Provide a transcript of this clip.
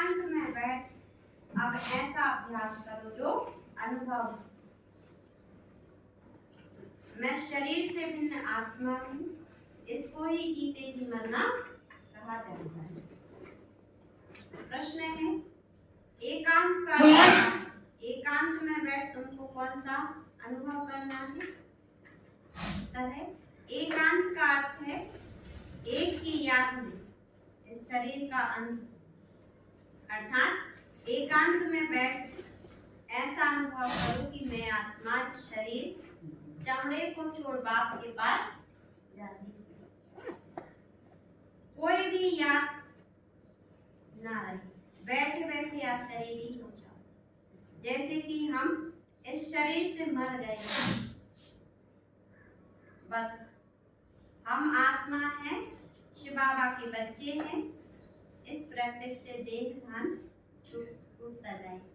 एकांत में बैठ अब ऐसा अभ्यास करो जो अनुभव। मैं शरीर से भिन्न आत्मा हूँ, इसको ही जीते जी मरना कहा जाता है। प्रश्न है, एकांत का एकांत में बैठ तुमको कौन सा अनुभव करना है? उत्तर है, एकांत का अर्थ है एक की याद में इस शरीर का अंत, अर्थात एकांत में बैठ ऐसा अनुभव करो कि मैं आत्मा शरीर चमड़े को छोड़ बाप के पास जाती हूँ। कोई भी याद ना रहे, बैठे बैठे आप शरीर ही हो जाओ, जैसे कि हम इस शरीर से मर गए, बस हम आत्मा हैं, शिव बाबा के बच्चे हैं। इस प्रैक्टिस से देह ध्यान छूटता जाएगा।